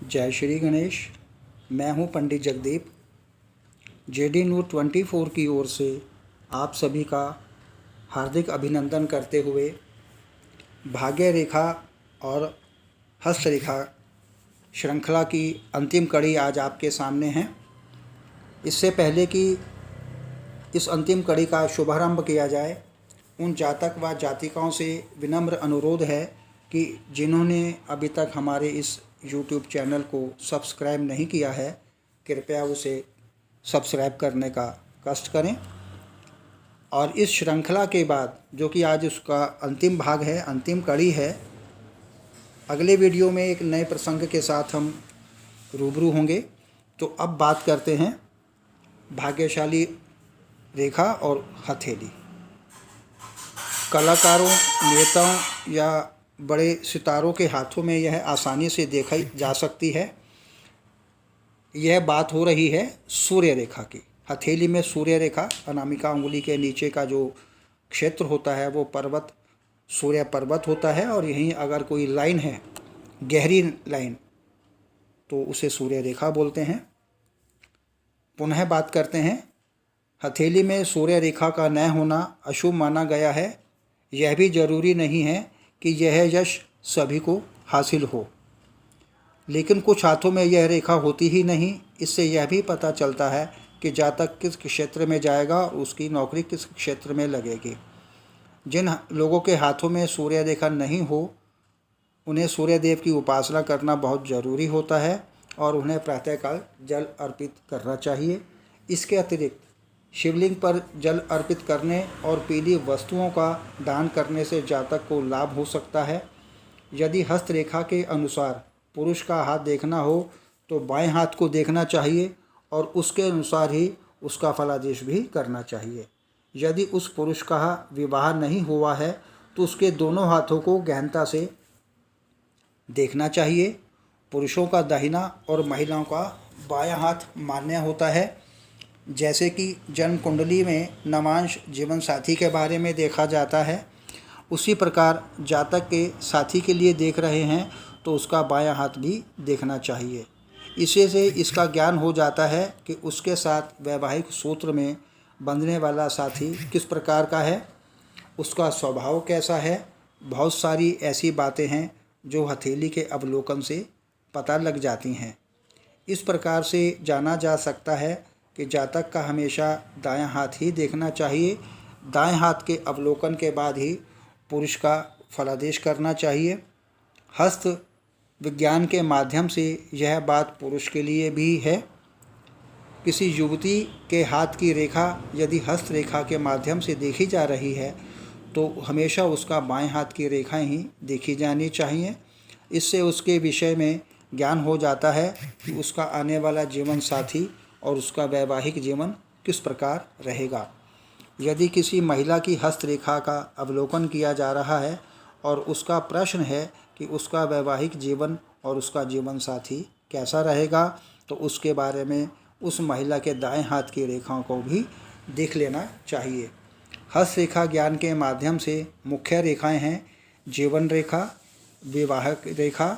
जय श्री गणेश। मैं हूं पंडित जगदीप। जेडी न्यूज़ 24 की ओर से आप सभी का हार्दिक अभिनंदन करते हुए भाग्य रेखा और हस्तरेखा श्रृंखला की अंतिम कड़ी आज आपके सामने है। इससे पहले कि इस अंतिम कड़ी का शुभारंभ किया जाए, उन जातक व जातिकाओं से विनम्र अनुरोध है कि जिन्होंने अभी तक हमारे इस YouTube चैनल को सब्सक्राइब नहीं किया है, कृपया उसे सब्सक्राइब करने का कष्ट करें। और इस श्रृंखला के बाद, जो कि आज उसका अंतिम भाग है, अंतिम कड़ी है, अगले वीडियो में एक नए प्रसंग के साथ हम रूबरू होंगे। तो अब बात करते हैं भाग्यशाली रेखा और हथेली। कलाकारों, नेताओं या बड़े सितारों के हाथों में यह आसानी से देखी जा सकती है। यह बात हो रही है सूर्य रेखा की। हथेली में सूर्य रेखा, अनामिका उंगली के नीचे का जो क्षेत्र होता है वो पर्वत, सूर्य पर्वत होता है। और यहीं अगर कोई लाइन है, गहरी लाइन, तो उसे सूर्य रेखा बोलते हैं। पुनः बात करते हैं, हथेली में सूर्य रेखा का न होना अशुभ माना गया है। यह भी जरूरी नहीं है कि यह यश सभी को हासिल हो, लेकिन कुछ हाथों में यह रेखा होती ही नहीं। इससे यह भी पता चलता है कि जातक किस क्षेत्र में जाएगा और उसकी नौकरी किस क्षेत्र में लगेगी। जिन लोगों के हाथों में सूर्य रेखा नहीं हो, उन्हें सूर्य देव की उपासना करना बहुत ज़रूरी होता है और उन्हें प्रातःकाल जल अर्पित करना चाहिए। इसके अतिरिक्त शिवलिंग पर जल अर्पित करने और पीली वस्तुओं का दान करने से जातक को लाभ हो सकता है। यदि हस्तरेखा के अनुसार पुरुष का हाथ देखना हो तो बाएं हाथ को देखना चाहिए और उसके अनुसार ही उसका फलादेश भी करना चाहिए। यदि उस पुरुष का विवाह नहीं हुआ है तो उसके दोनों हाथों को गहनता से देखना चाहिए। पुरुषों का दाहिना और महिलाओं का बायां हाथ मान्य होता है। जैसे कि जन्म कुंडली में नवांश जीवन साथी के बारे में देखा जाता है, उसी प्रकार जातक के साथी के लिए देख रहे हैं तो उसका बायां हाथ भी देखना चाहिए। इसी से इसका ज्ञान हो जाता है कि उसके साथ वैवाहिक सूत्र में बंधने वाला साथी किस प्रकार का है, उसका स्वभाव कैसा है। बहुत सारी ऐसी बातें हैं जो हथेली के अवलोकन से पता लग जाती हैं। इस प्रकार से जाना जा सकता है कि जातक का हमेशा दायां हाथ ही देखना चाहिए। दाएं हाथ के अवलोकन के बाद ही पुरुष का फलादेश करना चाहिए। हस्त विज्ञान के माध्यम से यह बात पुरुष के लिए भी है। किसी युवती के हाथ की रेखा यदि हस्त रेखा के माध्यम से देखी जा रही है तो हमेशा उसका बाएं हाथ की रेखाएं ही देखी जानी चाहिए। इससे उसके विषय में ज्ञान हो जाता है कि उसका आने वाला जीवन साथी और उसका वैवाहिक जीवन किस प्रकार रहेगा। यदि किसी महिला की हस्तरेखा का अवलोकन किया जा रहा है और उसका प्रश्न है कि उसका वैवाहिक जीवन और उसका जीवन साथी कैसा रहेगा, तो उसके बारे में उस महिला के दाएं हाथ की रेखाओं को भी देख लेना चाहिए। हस्तरेखा ज्ञान के माध्यम से मुख्य रेखाएं हैं जीवन रेखा, विवाहक रेखा,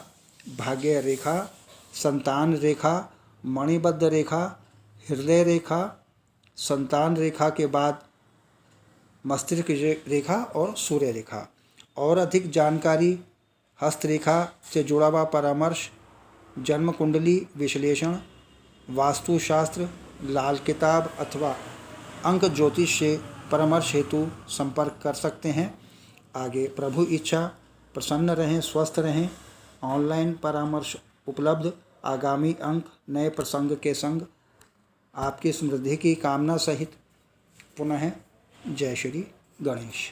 भाग्य रेखा, संतान रेखा, मणिबद्ध रेखा, हृदय रेखा, संतान रेखा के बाद मस्तिष्क रेखा और सूर्य रेखा। और अधिक जानकारी, हस्तरेखा से जुड़ा हुआ परामर्श, जन्म कुंडली विश्लेषण, वास्तुशास्त्र, लाल किताब अथवा अंक ज्योतिष से परामर्श हेतु संपर्क कर सकते हैं। आगे प्रभु इच्छा, प्रसन्न रहें, स्वस्थ रहें। ऑनलाइन परामर्श उपलब्ध। आगामी अंक नए प्रसंग के संग आपकी समृद्धि की कामना सहित। पुनः जय श्री गणेश।